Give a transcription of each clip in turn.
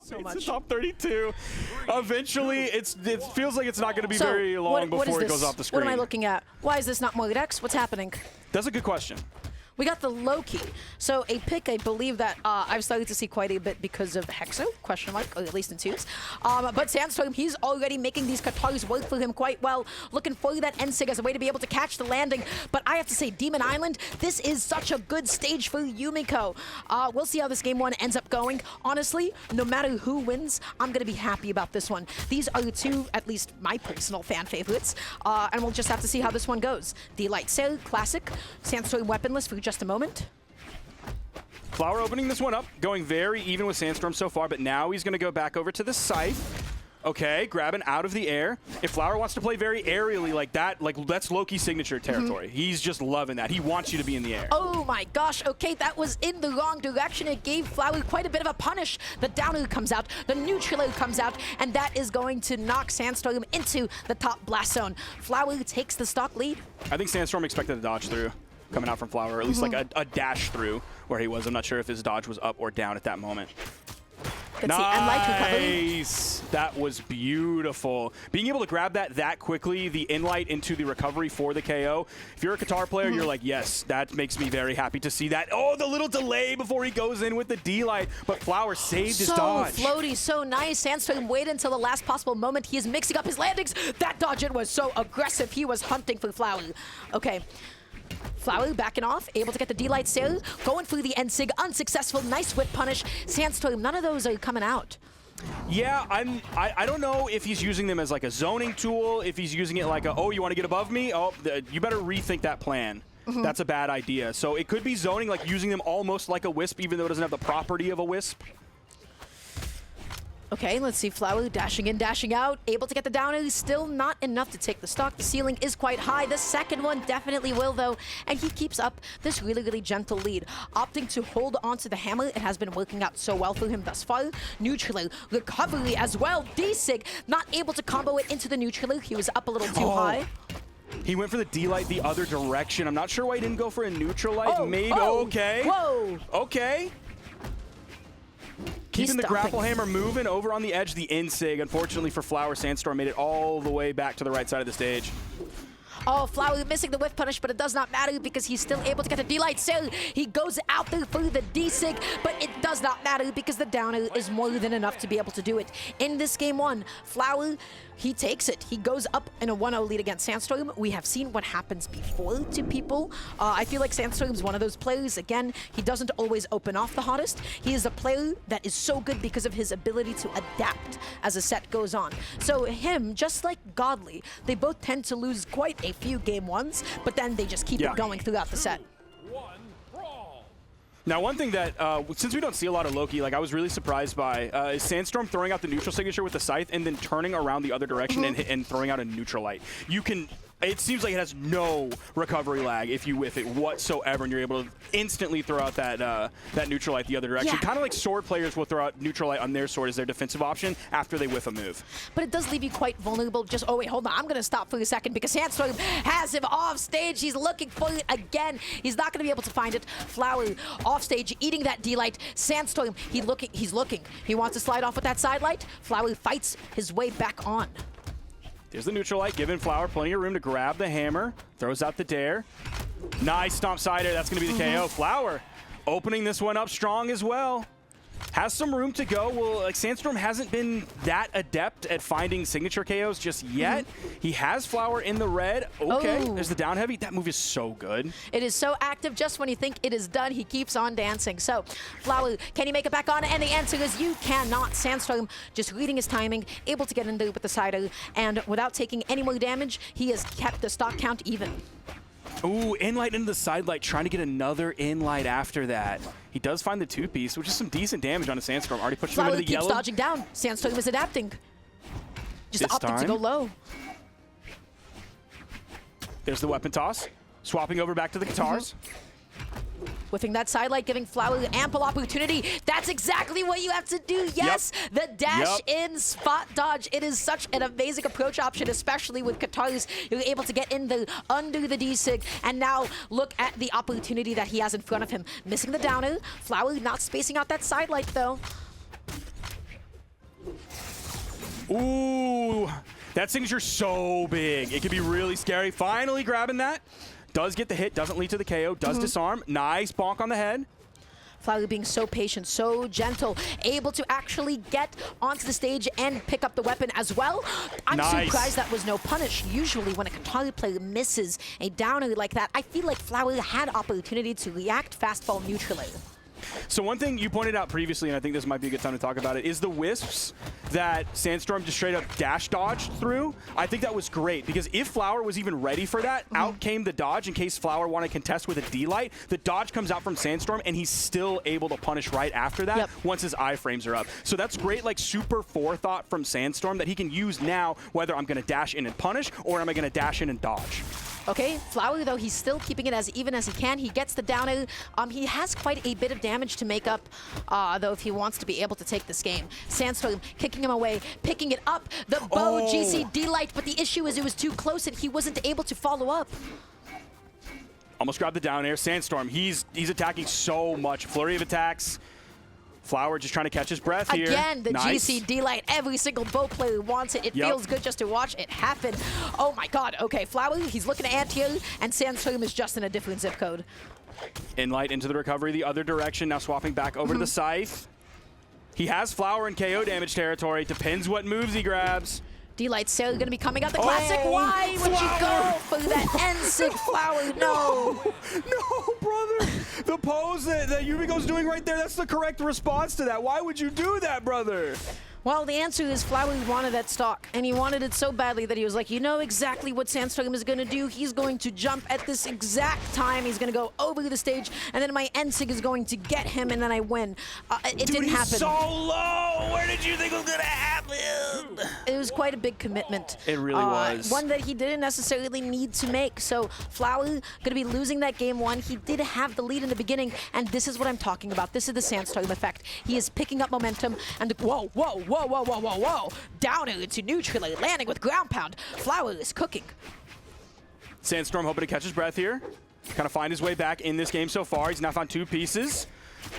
so much. It's the top 32. Eventually, it feels like it's not going to be very long before it goes off the screen. What am I looking at? Why is this not Moirex? What's happening? That's a good question. We got the Loki. So a pick I believe that I've started to see quite a bit because of Hexo, question mark, or at least in twos. But Sandstorm, he's already making these Katars work for him quite well. Looking for that N-Sig as a way to be able to catch the landing. But I have to say, Demon Island, this is such a good stage for Yumiko. We'll see how this game one ends up going. Honestly, no matter who wins, I'm going to be happy about this one. These are the two, at least my personal fan favorites. And we'll just have to see how this one goes. The Light Sail, classic. Sandstorm weaponless for just a moment. Flower opening this one up, going very even with Sandstorm so far, but now he's going to go back over to the scythe. Okay, grabbing out of the air. If Flower wants to play very aerially like that, that's Loki's signature territory. He's just loving that. He wants you to be in the air. Oh my gosh, okay, that was in the wrong direction. It gave Flower quite a bit of a punish. The downer comes out, the neutral comes out, and that is going to knock Sandstorm into the top blast zone. Flower takes the stock lead. I think Sandstorm expected a dodge through coming out from Flower, or at least like a dash through where he was. I'm not sure if his dodge was up or down at that moment. Nice! That was beautiful. Being able to grab that quickly, the in-light into the recovery for the KO. If you're a Qatar player, you're like, yes, that makes me very happy to see that. Oh, the little delay before he goes in with the D-light, but Flower saved his dodge. So floaty, so nice. Sandstorm waited until the last possible moment. He is mixing up his landings. That dodge in was so aggressive. He was hunting for Flower. Okay. Flower backing off, able to get the D-Light Sail, going for the N-Sig, unsuccessful, nice whip punish. Sandstorm, none of those are coming out. Yeah, I don't know if he's using them as like a zoning tool, if he's using it like a, oh, you want to get above me? Oh, you better rethink that plan. That's a bad idea. So it could be zoning, like using them almost like a Wisp, even though it doesn't have the property of a Wisp. Okay, let's see. Flower dashing in, dashing out, able to get the downer. Still not enough to take the stock. The ceiling is quite high. The second one definitely will, though, and he keeps up this really, really gentle lead. Opting to hold onto the hammer. It has been working out so well for him thus far. Neutral recovery as well. D-Sig not able to combo it into the neutral. He was up a little too high. He went for the D-Light the other direction. I'm not sure why he didn't go for a neutral light. Maybe. Okay. Whoa. Okay. Keeping the grapple hammer moving over on the edge, the N-Sig. Unfortunately for Flower, Sandstorm made it all the way back to the right side of the stage. Oh, Flower missing the whiff punish, but it does not matter because he's still able to get the D-Light Sail. He goes out there for the D-Sig, but it does not matter because the downer is more than enough to be able to do it. In this game one, Flower, he takes it. He goes up in a 1-0 lead against Sandstorm. We have seen what happens before to people. I feel like Sandstorm's one of those players. Again, he doesn't always open off the hottest. He is a player that is so good because of his ability to adapt as a set goes on. So him, just like Godly, they both tend to lose quite a few game ones, but then they just keep it going throughout the set. Now, one thing that, since we don't see a lot of Loki, like I was really surprised by, is Sandstorm throwing out the neutral signature with the scythe and then turning around the other direction and throwing out a neutral light. You can, it seems like it has no recovery lag if you whiff it whatsoever, and you're able to instantly throw out that that neutral light the other direction. Kind of like sword players will throw out neutral light on their sword as their defensive option after they whiff a move. But it does leave you quite vulnerable. Just, oh wait, hold on, I'm going to stop for a second because Sandstorm has him off stage. He's looking for it again. He's not going to be able to find it. Flower off stage, eating that D-Light. Sandstorm, he's looking. He wants to slide off with that side light. Flower fights his way back on. There's the neutral light, giving Flower plenty of room to grab the hammer. Throws out the dare. Nice stomp sider. That's going to be the KO. Flower opening this one up strong as well. Has some room to go. Well, like Sandstorm hasn't been that adept at finding signature KOs just yet. He has Flower in the red. Okay, there's the down heavy. That move is so good. It is so active. Just when you think it is done, he keeps on dancing. So, Flower, can he make it back on? And the answer is you cannot. Sandstorm just reading his timing, able to get in there with the sider, and without taking any more damage, he has kept the stock count even. Ooh, in-light into the side light, trying to get another in-light after that. He does find the two-piece, which is some decent damage on a Sandstorm. Already pushed him into the yellow. Keeps dodging down. Sandstorm is adapting. Just opting to go low. There's the weapon toss. Swapping over back to the guitars. Whiffing that sidelight, giving Flower ample opportunity. That's exactly what you have to do. Yes, the dash in spot dodge. It is such an amazing approach option, especially with Katars. You're able to get in the under the D-Sig, and now look at the opportunity that he has in front of him. Missing the downer. Flower not spacing out that sidelight though. Ooh, that signature so big. It could be really scary. Finally grabbing that. Does get the hit, doesn't lead to the KO, does disarm. Nice bonk on the head. Flowey being so patient, so gentle, able to actually get onto the stage and pick up the weapon as well. I'm surprised that was no punish. Usually when a Kataru player misses a downer like that, I feel like Flowey had opportunity to react fastball neutrally. So one thing you pointed out previously, and I think this might be a good time to talk about it, is the wisps that Sandstorm just straight up dash dodged through. I think that was great, because if Flower was even ready for that, out came the dodge in case Flower wanted to contest with a D-Light. The dodge comes out from Sandstorm, and he's still able to punish right after that once his iframes are up. So that's great, like, super forethought from Sandstorm that he can use now, whether I'm going to dash in and punish, or am I going to dash in and dodge. Okay, Flower, though, he's still keeping it as even as he can. He gets the downer. He has quite a bit of damage to make up, though, if he wants to be able to take this game. Sandstorm kicking him away, picking it up. The bow, GC D-Light, but the issue is it was too close and he wasn't able to follow up. Almost grabbed the down air. Sandstorm, he's attacking so much. Flurry of attacks. Flower just trying to catch his breath here. Again, the GC D-Light. Every single bow player wants it. It feels good just to watch it happen. Oh my god. Okay, Flower, he's looking to anti-air, and Sandstorm is just in a different zip code. Inlight into the recovery the other direction. Now swapping back over to the Scythe. He has Flower in KO damage territory. Depends what moves he grabs. D-Light still going to be coming out. The classic, why would you go for that N-Sig Flower? No. No, brother. The pose that Yumiko's doing right there, that's the correct response to that. Why would you do that, brother? Well, the answer is Flower wanted that stock, and he wanted it so badly that he was like, you know exactly what Sandstorm is going to do. He's going to jump at this exact time. He's going to go over the stage, and then my N-Sig is going to get him, and then I win. It didn't happen. So low. Where did you think it was going to happen? It was quite a big commitment. It really was. One that he didn't necessarily need to make. So Flower going to be losing that game one. He did have the lead in the beginning, and this is what I'm talking about. This is the Sandstorm effect. He is picking up momentum, and whoa, whoa, whoa, whoa, whoa, whoa, whoa. Downer into neutral, landing with ground pound. Flower is cooking. Sandstorm hoping to catch his breath here. Kind of find his way back in this game so far. He's now found 2 pieces.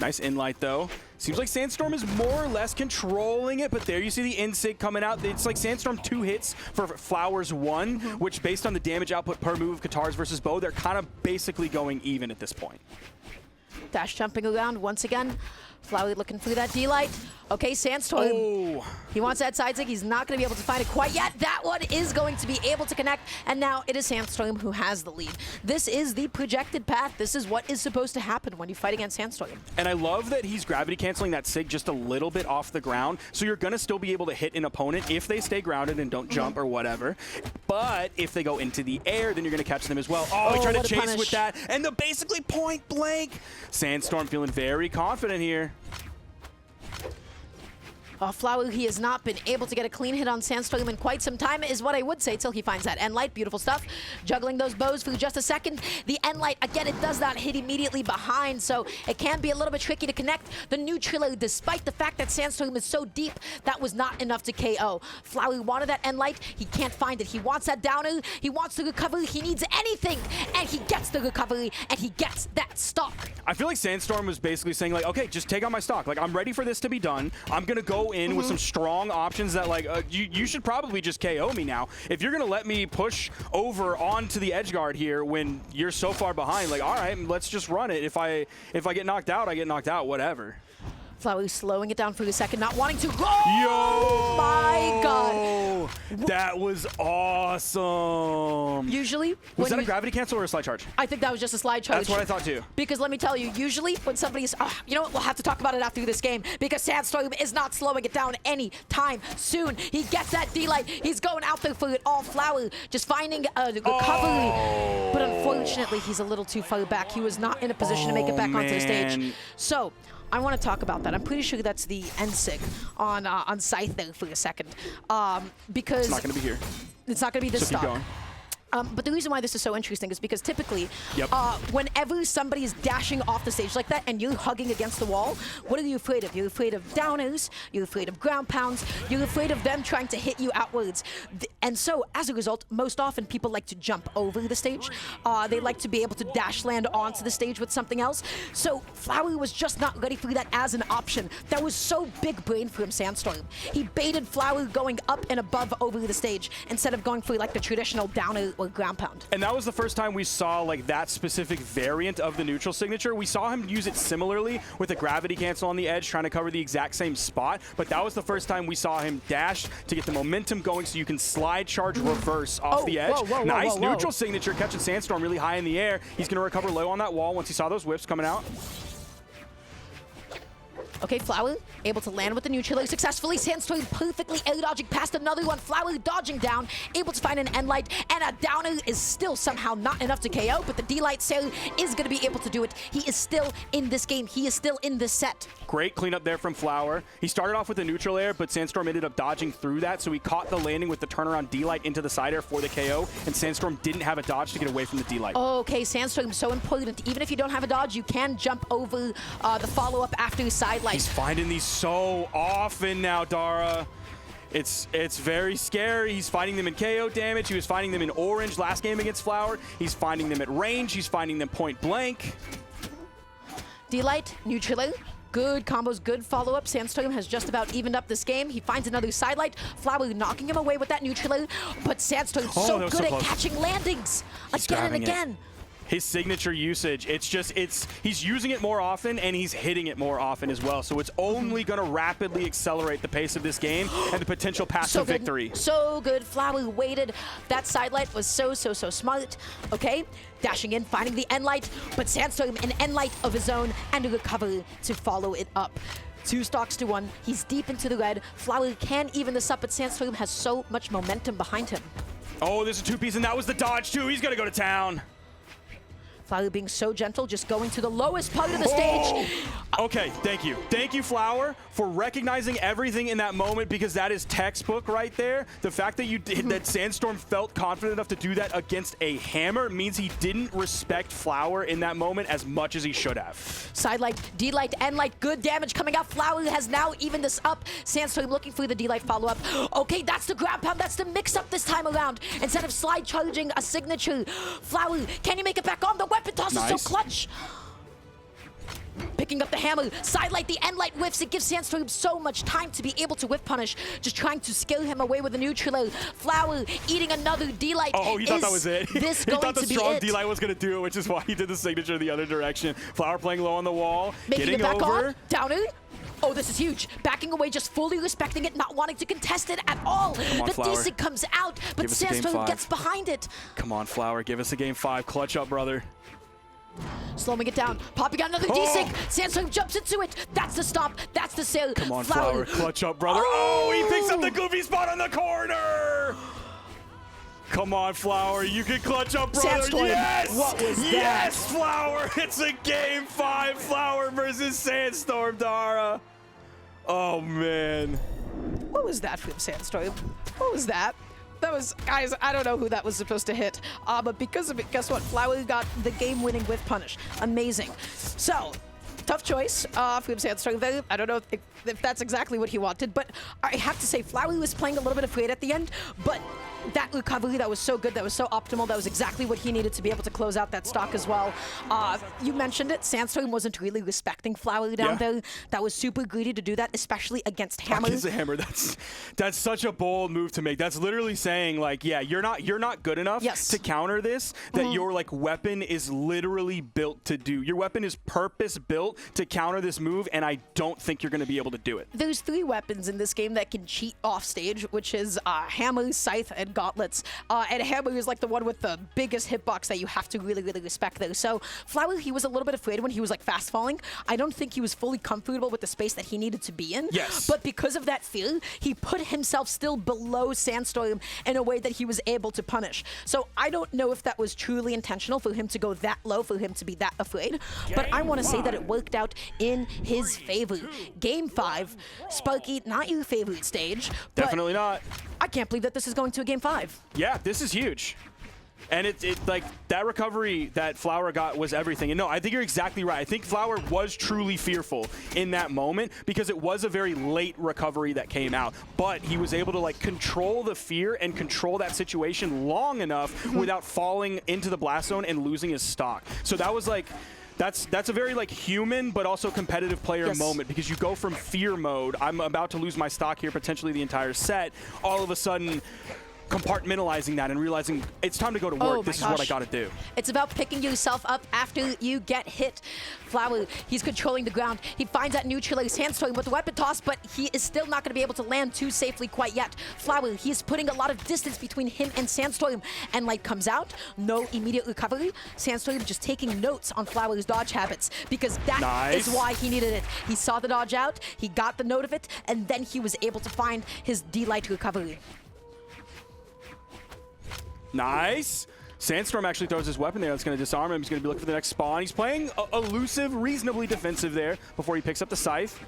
Nice inlight, though. Seems like Sandstorm is more or less controlling it, but there you see the N-Sig coming out. It's like Sandstorm 2 hits for Flowers 1, which based on the damage output per move of Katars versus Bow, they're kind of basically going even at this point. Dash jumping around once again. Flower looking through that D-Light. Okay, Sandstorm. Oh. He wants that side zig. He's not going to be able to find it quite yet. That one is going to be able to connect. And now it is Sandstorm who has the lead. This is the projected path. This is what is supposed to happen when you fight against Sandstorm. And I love that he's gravity canceling that sig just a little bit off the ground. So you're going to still be able to hit an opponent if they stay grounded and don't jump or whatever. But if they go into the air, then you're going to catch them as well. Oh, he tried to chase with that. And the basically point blank. Sandstorm feeling very confident here. Flower, he has not been able to get a clean hit on Sandstorm in quite some time, is what I would say, till he finds that N-Light. Beautiful stuff. Juggling those bows for just a second. The N-Light, again, it does not hit immediately behind, so it can be a little bit tricky to connect. The neutral, despite the fact that Sandstorm is so deep, that was not enough to KO. Flower wanted that N-Light. He can't find it. He wants that downer. He wants the recovery. He needs anything, and he gets the recovery, and he gets that stock. I feel like Sandstorm was basically saying, like, okay, just take out my stock. Like, I'm ready for this to be done. I'm going to go in with some strong options that, like, you should probably just KO me now. If you're going to let me push over onto the edge guard here when you're so far behind, like, all right, let's just run it. If I get knocked out, I get knocked out, whatever. Flower slowing it down for a second, not wanting to go. Yo! My God. That was awesome. Usually, was that a gravity cancel or a slide charge? I think that was just a slide charge. That's what I thought too. Because let me tell you, usually when somebody's, you know what, we'll have to talk about it after this game, because Sandstorm is not slowing it down anytime soon. He gets that D-Light. He's going out there for it all. Flower just finding a recovery. But unfortunately, he's a little too far back. He was not in a position to make it back onto the stage. So, I want to talk about that. I'm pretty sure that's the N-Sig on Scythe there for a second. Because it's not going to be here. It's not going to be this so stock. But the reason why this is so interesting is because typically, Yep. whenever somebody is dashing off the stage like that and you're hugging against the wall, what are you afraid of? You're afraid of downers, you're afraid of ground pounds, you're afraid of them trying to hit you outwards. And so, as a result, most often people like to jump over the stage. They like to be able to dash land onto the stage with something else. So, Flower was just not ready for that as an option. That was so big brain for him, Sandstorm. He baited Flower going up and above over the stage instead of going for like the traditional downer or ground pound. And that was the first time we saw like that specific variant of the neutral signature. We saw him use it similarly with a gravity cancel on the edge, trying to cover the exact same spot. But that was the first time we saw him dash to get the momentum going so you can slide charge reverse off the edge. Nice neutral signature, catching Sandstorm really high in the air. He's going to recover low on that wall once he saw those whips coming out. Okay, Flower able to land with the neutral successfully. Sandstorm perfectly air dodging past another one. Flower dodging down, able to find an end light, and a downer is still somehow not enough to KO, but the D-Light Sail is going to be able to do it. He is still in this game. He is still in this set. Great cleanup there from Flower. He started off with a neutral air, but Sandstorm ended up dodging through that, so he caught the landing with the turnaround D-Light into the side air for the KO, and Sandstorm didn't have a dodge to get away from the D-Light. Okay, Sandstorm, so important. Even if you don't have a dodge, you can jump over the follow-up after the side light. He's finding these so often now, Dara. It's very scary. He's finding them in KO damage. He was finding them in orange last game against Flower. He's finding them at range. He's finding them point blank. D-Light, neutral. Good combos, good follow-up. Sandstorm has just about evened up this game. He finds another sidelight. Flower knocking him away with that neutral, but Sandstorm so good at catching landings again and again. His signature usage, he's using it more often and he's hitting it more often as well. So it's only going to rapidly accelerate the pace of this game and the potential path to victory. So good. Flower waited. That sidelight was so smart. Okay, dashing in, finding the end light, but Sandstorm an end light of his own and a recovery to follow it up. 2 stocks to 1. He's deep into the red. Flower can even this up, but Sandstorm has so much momentum behind him. Oh, there's a 2-piece, and that was the dodge too. He's going to go to town. Flower being so gentle, just going to the lowest part of the stage. Okay, thank you. Thank you, Flower, for recognizing everything in that moment, because that is textbook right there. The fact that that Sandstorm felt confident enough to do that against a hammer means he didn't respect Flower in that moment as much as he should have. Sidelight, D-Light, N-Light, good damage coming out. Flower has now evened this up. Sandstorm looking for the D-Light follow-up. Okay, that's the ground pound. That's the mix-up this time around. Instead of slide charging a signature. Flower, can you make it back on? The weapon toss is so clutch. Picking up the hammer, sidelight, the end light whiffs. It gives Sandstorm so much time to be able to whiff punish, just trying to scare him away with a neutral. Flower eating another D-Light. Oh, he thought that was it. This he going thought the to be strong it. D-Light was going to do it, which is why he did the signature the other direction. Flower playing low on the wall, making getting it back over. on, downer. Oh, this is huge. Backing away, just fully respecting it, not wanting to contest it at all. Come on, the Flower. DC comes out, but Sandstorm gets behind it. Come on, Flower, give us a game 5. Clutch up, brother. Slowing it down, popping out another D-Sig. Sandstorm jumps into it. That's the stop. That's the sail. Come on, Flower. Clutch up, brother. Oh, he picks up the goofy spot on the corner. Come on, Flower. You can clutch up, brother. Sandstorm. Yes! What was that? Yes, Flower. It's a game 5. Flower versus Sandstorm, Dara. Oh, man. What was that from Sandstorm? What was that? That was, guys, I don't know who that was supposed to hit. But because of it, guess what? Flower got the game-winning whiff punish. Amazing. So, tough choice from Sandstorm. I don't know if that's exactly what he wanted, but I have to say, Flower was playing a little bit afraid at the end, but that recovery, that was so good, that was so optimal, that was exactly what he needed to be able to close out that stock as well. You mentioned it, Sandstorm wasn't really respecting Flower down there. That was super greedy to do that, especially against Hammer. Against the Hammer, that's such a bold move to make. That's literally saying, like, yeah, you're not good enough to counter this, that your like weapon is literally built to do. Your weapon is purpose-built to counter this move, and I don't think you're going to be able to do it. There's 3 weapons in this game that can cheat off stage, which is Hammer, Scythe, and Gauntlets. And Hammer is like the one with the biggest hitbox that you have to really respect there. So Flower, he was a little bit afraid when he was like fast falling. I don't think he was fully comfortable with the space that he needed to be in. Yes. But because of that fear, he put himself still below Sandstorm in a way that he was able to punish. So I don't know if that was truly intentional for him to go that low, for him to be that afraid. But I want to say that it worked out in his favor. Game 5, Sparky, not your favorite stage. Definitely not. I can't believe that this is going to a game 5. Yeah, this is huge. And it like that recovery that Flower got was everything. And no, I think you're exactly right. I think Flower was truly fearful in that moment because it was a very late recovery that came out. But he was able to like control the fear and control that situation long enough without falling into the blast zone and losing his stock. So that was like, that's a very like human but also competitive player moment, because you go from fear mode, I'm about to lose my stock here, potentially the entire set, all of a sudden compartmentalizing that and realizing it's time to go to work. This is what I got to do. It's about picking yourself up after you get hit. Flower, he's controlling the ground. He finds that neutral Sandstorm with the weapon toss, but he is still not going to be able to land too safely quite yet. Flower, he's putting a lot of distance between him and Sandstorm, and Light comes out, no immediate recovery. Sandstorm just taking notes on Flower's dodge habits, because that is why he needed it. He saw the dodge out, he got the note of it, and then he was able to find his D-Light recovery. Nice. Sandstorm actually throws his weapon there. That's going to disarm him. He's going to be looking for the next spawn. He's playing elusive, reasonably defensive there before he picks up the scythe.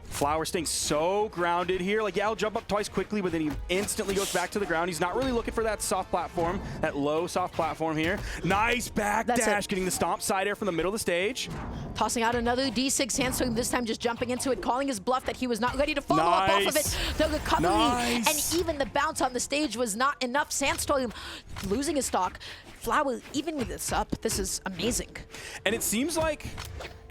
Flower staying so grounded here. Like, yeah, he'll jump up twice quickly, but then he instantly goes back to the ground. He's not really looking for that soft platform, that low soft platform here. Nice backdash, getting the stomp side air from the middle of the stage. Tossing out another D6 Sandstorm, this time just jumping into it, calling his bluff that he was not ready to follow up off of it. The recovery and even the bounce on the stage was not enough. Sandstorm losing his stock. Flower evening this up. This is amazing. And it seems like,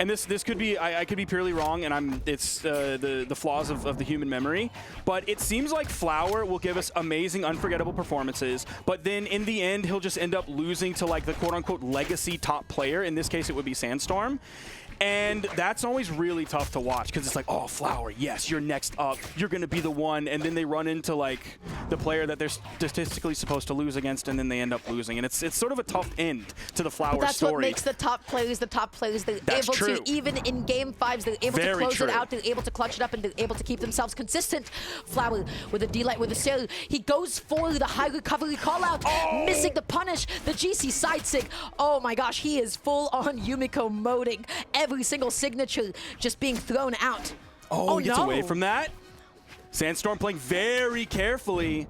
and this could be, I could be purely wrong, and it's the flaws of the human memory, but it seems like Flower will give us amazing, unforgettable performances, but then in the end, he'll just end up losing to like the quote-unquote legacy top player. In this case, it would be Sandstorm. And that's always really tough to watch, because it's like, oh, Flower, yes, you're next up. You're going to be the one. And then they run into, like, the player that they're statistically supposed to lose against, and then they end up losing. And it's sort of a tough end to the Flower story. That's what makes the top players the top players. They're able to, even in game fives, they're able to close it out. They're able to clutch it up, and they're able to keep themselves consistent. Flower with a D-Light, with a Sail. He goes for the high recovery call-out, missing the punish, the GC side sig. Oh, my gosh, he is full-on Yumiko moding. Every single signature just being thrown out. Oh, he gets away from that. Sandstorm playing very carefully.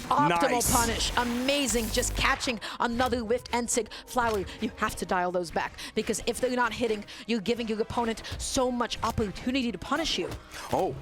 Optimal punish. Amazing. Just catching another whiffed Ensig. Flower, you have to dial those back, because if they're not hitting, you're giving your opponent so much opportunity to punish you. Oh.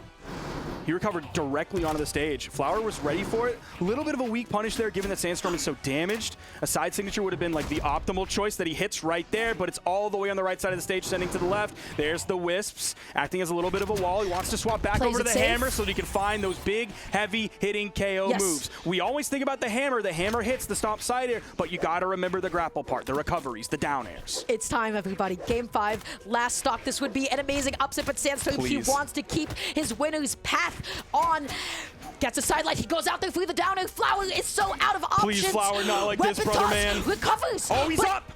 He recovered directly onto the stage. Flower was ready for it. A little bit of a weak punish there, given that Sandstorm is so damaged. A side signature would have been like the optimal choice that he hits right there, but it's all the way on the right side of the stage, sending to the left. There's the Wisps, acting as a little bit of a wall. He wants to swap back over to the hammer so that he can find those big, heavy hitting KO moves. We always think about the hammer. The hammer hits the stomp side air, but you got to remember the grapple part, the recoveries, the down airs. It's time, everybody. Game 5, last stock. This would be an amazing upset, but Sandstorm, he wants to keep his winner's path on. Gets a sidelight. He goes out there for the down air. Flower is so out of options. Please, Flower, not like this, brother man. Recovers. Oh, he's up.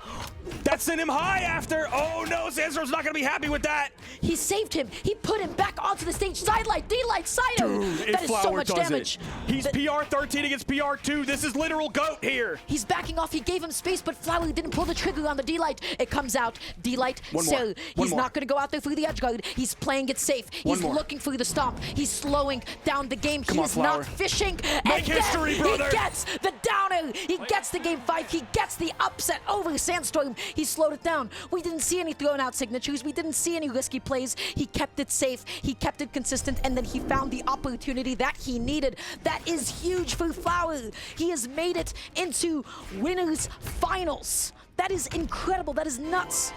That sent him high after. Oh, no. Sandstorm's not going to be happy with that. He saved him. He put him back onto the stage. Sidelight, D-Light, side air. That is so much damage. He's PR 13 against PR 2. This is literal GOAT here. He's backing off. He gave him space, but Flower didn't pull the trigger on the D-Light. It comes out. D-Light, so he's not going to go out there for the edge guard. He's playing it safe. He's looking for the stomp. He's slowing down the game. He is not fishing. Make history, brother. He gets the downer. He gets the game 5. He gets the upset over Sandstorm. He slowed it down. We didn't see any thrown out signatures. We didn't see any risky plays. He kept it safe. He kept it consistent, and then he found the opportunity that he needed. That is huge for Flower. He has made it into winners finals. That is incredible. That is nuts.